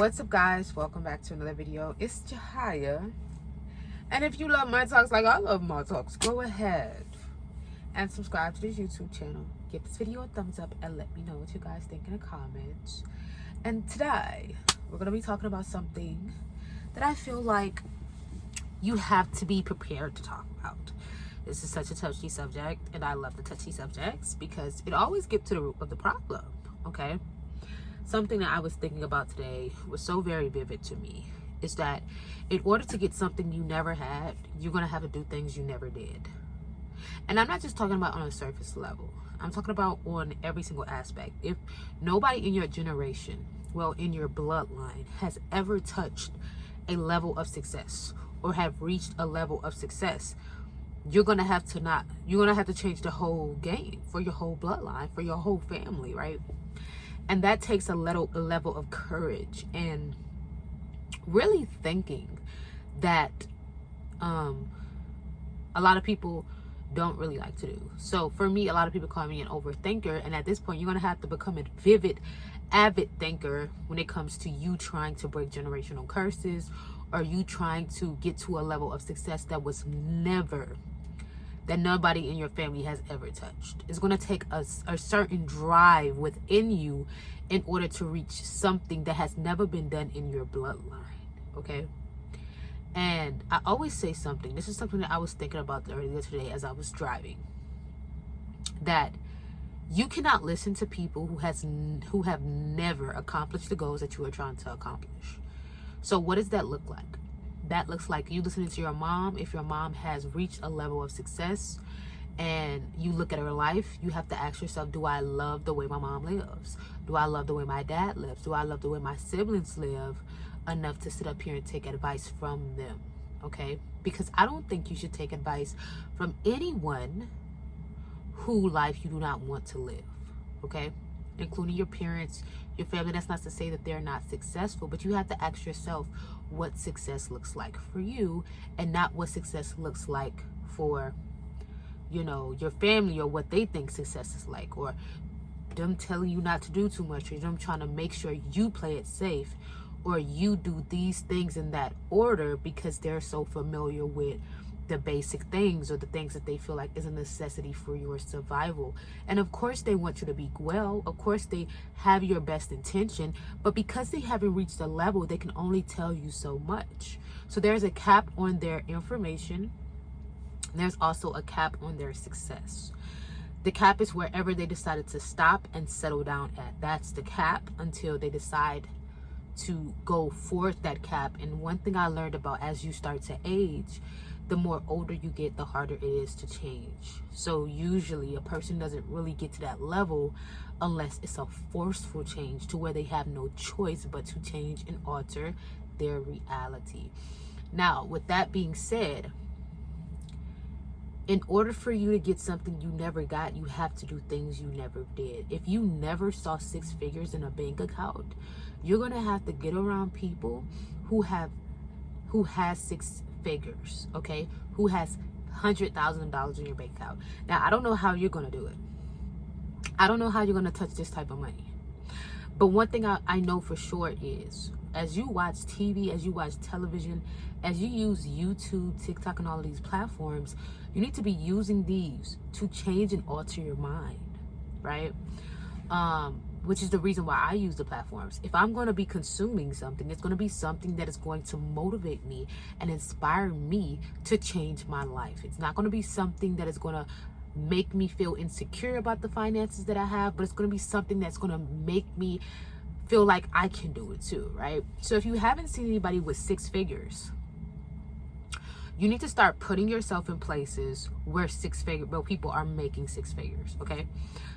What's up, guys? Welcome back to another video. It's Jahia, and if you love my talks like I love my talks, go ahead and subscribe to this YouTube channel. Give this video a thumbs up and let me know what you guys think in the comments. And today we're gonna be talking about something that I feel like you have to be prepared to talk about. This is such a touchy subject, and I love the touchy subjects because it always gets to the root of the problem. Okay, something that I was thinking about today was so very vivid to me is that in order to get something you never had, you're going to have to do things you never did. And I'm not just talking about on a surface level. I'm talking about on every single aspect. If nobody in your generation, well, in your bloodline, has ever touched a level of success or have reached a level of success, you're going to have to change the whole game for your whole bloodline, for your whole family, right? And that takes a level of courage and really thinking that a lot of people don't really like to do. So for me, a lot of people call me an overthinker. And at this point, you're going to have to become a avid thinker when it comes to you trying to break generational curses or you trying to get to a level of success that nobody in your family has ever touched. It's going to take a certain drive within you in order to reach something that has never been done in your bloodline, okay? And I always say something. This is something that I was thinking about earlier today as I was driving. That you cannot listen to people who have never accomplished the goals that you are trying to accomplish. So what does that look like? That looks like you listening to your mom. If your mom has reached a level of success and you look at her life, you have to ask yourself, do I love the way my mom lives? Do I love the way my dad lives? Do I love the way my siblings live enough to sit up here and take advice from them? Okay? Because I don't think you should take advice from anyone whose life you do not want to live. Okay? Including your parents, your family. That's not to say that they're not successful, but you have to ask yourself what success looks like for you and not what success looks like for, your family or what they think success is like, or them telling you not to do too much, or them trying to make sure you play it safe, or you do these things in that order because they're so familiar with the basic things or the things that they feel like is a necessity for your survival. And of course they want you to be well, of course they have your best intention, but because they haven't reached a level, they can only tell you so much. So there's a cap on their information. There's also a cap on their success. The cap is wherever they decided to stop and settle down at. That's the cap until they decide to go forth that cap. And one thing I learned about as you start to age, the more older you get, the harder it is to change. So usually a person doesn't really get to that level unless it's a forceful change to where they have no choice but to change and alter their reality. Now, with that being said, in order for you to get something you never got, you have to do things you never did. If you never saw 6 figures in a bank account, you're going to have to get around people who has 6 figures, okay? Who has $100,000 in your bank account. Now, I don't know how you're going to do it. I don't know how you're going to touch this type of money. But one thing I know for sure is, as you watch TV, as you watch television, as you use YouTube, TikTok, and all of these platforms, you need to be using these to change and alter your mind, right? Which is the reason why I use the platforms. If I'm going to be consuming something, it's going to be something that is going to motivate me and inspire me to change my life. It's not going to be something that is going to make me feel insecure about the finances that I have, but it's going to be something that's going to make me feel like I can do it too, right? So if you haven't seen anybody with 6 figures, you need to start putting yourself in places where people are making 6 figures, okay?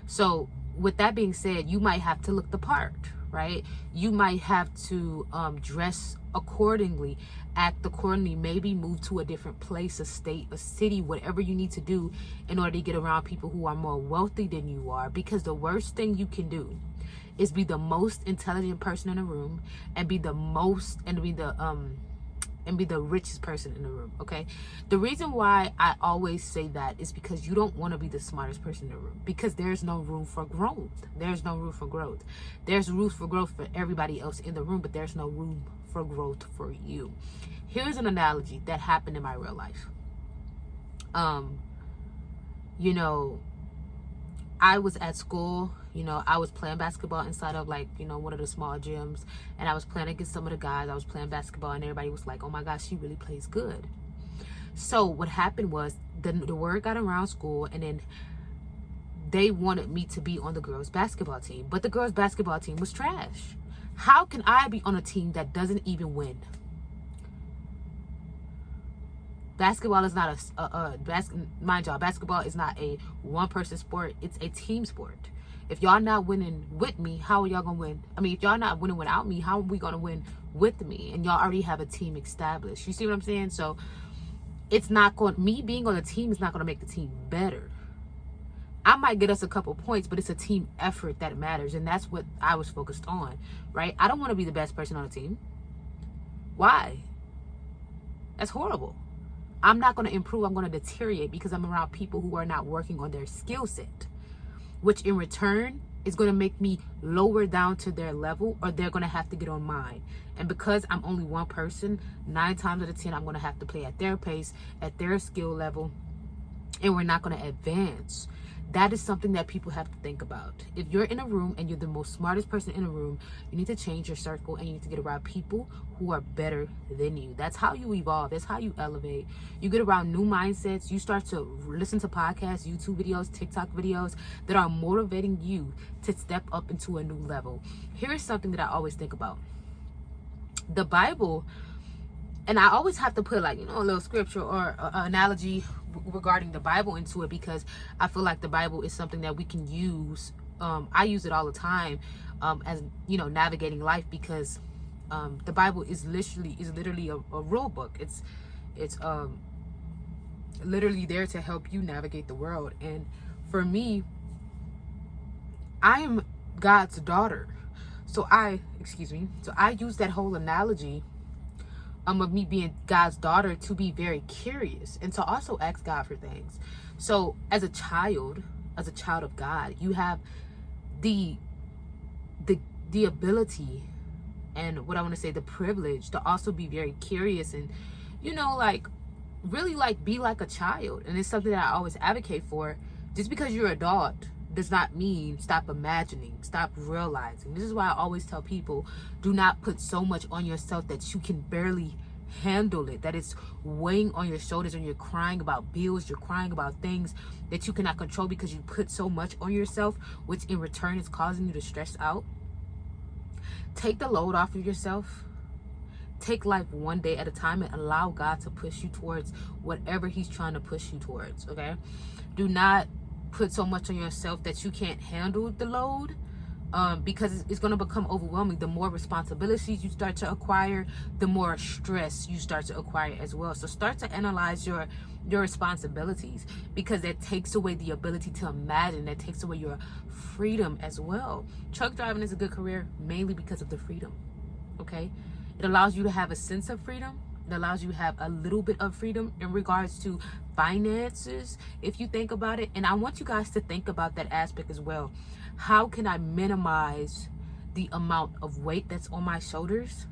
So with that being said, you might have to look the part, right? You might have to dress accordingly, act accordingly, maybe move to a different place, a state, a city, whatever you need to do in order to get around people who are more wealthy than you are. Because the worst thing you can do is be the most intelligent person in the room and be the and be the richest person in the room, okay? The reason why I always say that is because you don't want to be the smartest person in the room, because there's no room for growth. There's no room for growth. There's room for growth for everybody else in the room, but there's no room for growth for you. Here's an analogy that happened in my real life. You know, I was at school, you know, I was playing basketball inside of like, you know, one of the small gyms, and I was playing against some of the guys. I was playing basketball and everybody was like, oh my gosh, she really plays good. So what happened was the word got around school, and then they wanted me to be on the girls basketball team, but the girls basketball team was trash. How can I be on a team that doesn't even win? Basketball is not mind y'all, basketball is not a one-person sport. It's a team sport. If y'all not winning with me, how are y'all gonna win? I mean, if y'all not winning without me, how are we gonna win with me? And y'all already have a team established. You see what I'm saying? So it's not going, me being on a team is not gonna make the team better. I might get us a couple points, but it's a team effort that matters, and that's what I was focused on, right? I don't want to be the best person on the team. Why? That's horrible. I'm not going to improve. I'm going to deteriorate because I'm around people who are not working on their skill set, which in return is going to make me lower down to their level, or they're going to have to get on mine. And because I'm only one person, 9 times out of 10, I'm going to have to play at their pace, at their skill level, and we're not going to advance. That is something that people have to think about. If you're in a room and you're the most smartest person in a room, you need to change your circle and you need to get around people who are better than you. That's how you evolve. That's how you elevate. You get around new mindsets. You start to listen to podcasts, YouTube videos, TikTok videos that are motivating you to step up into a new level. Here's something that I always think about. The Bible, and I always have to put like, you know, a little scripture or an analogy regarding the Bible into it, because I feel like the Bible is something that we can use. I use it all the time as, you know, navigating life, because the Bible is literally a rule book. It's literally there to help you navigate the world. And for me, I am God's daughter. So I use that whole analogy of me being God's daughter to be very curious and to also ask God for things. So as a child of God, you have the ability, and what I want to say, the privilege to also be very curious and, you know, like really like be like a child. And it's something that I always advocate for. Just because you're an adult does not mean stop imagining, stop realizing. This is why I always tell people, do not put so much on yourself that you can barely handle it, that it's weighing on your shoulders, and you're crying about bills, you're crying about things that you cannot control because you put so much on yourself, which in return is causing you to stress out. Take the load off of yourself. Take life one day at a time and allow God to push you towards whatever he's trying to push you towards, okay? Do not put so much on yourself that you can't handle the load, because it's going to become overwhelming. The more responsibilities you start to acquire, the more stress you start to acquire as well. So start to analyze your responsibilities, because that takes away the ability to imagine. That takes away your freedom as well. Truck driving is a good career mainly because of the freedom, okay? It allows you to have a sense of freedom. It allows you to have a little bit of freedom in regards to finances, if you think about it. And I want you guys to think about that aspect as well. How can I minimize the amount of weight that's on my shoulders?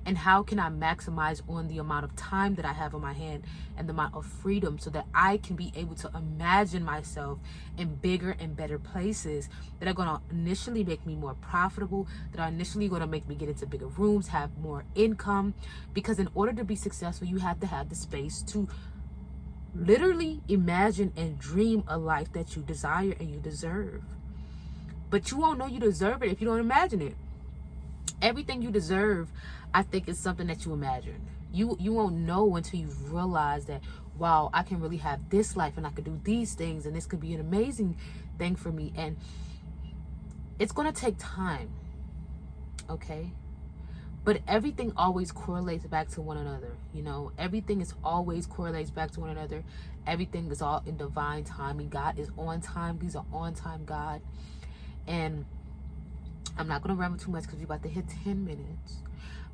And how can I maximize on the amount of time that I have on my hand and the amount of freedom, so that I can be able to imagine myself in bigger and better places that are going to initially make me more profitable, that are initially going to make me get into bigger rooms, have more income. Because in order to be successful, you have to have the space to literally imagine and dream a life that you desire and you deserve. But you won't know you deserve it if you don't imagine it. Everything you deserve, I think, is something that you imagine. You won't know until you realize that, wow, I can really have this life and I could do these things and this could be an amazing thing for me. And it's going to take time, okay? But everything always correlates back to one another, you know? Everything is always correlates back to one another. Everything is all in divine timing. God is on time. He's an on-time God. And I'm not going to ramble too much because we're about to hit 10 minutes.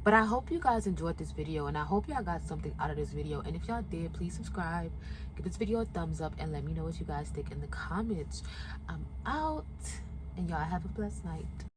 But I hope you guys enjoyed this video, and I hope y'all got something out of this video. And if y'all did, please subscribe, give this video a thumbs up, and let me know what you guys think in the comments. I'm out, and y'all have a blessed night.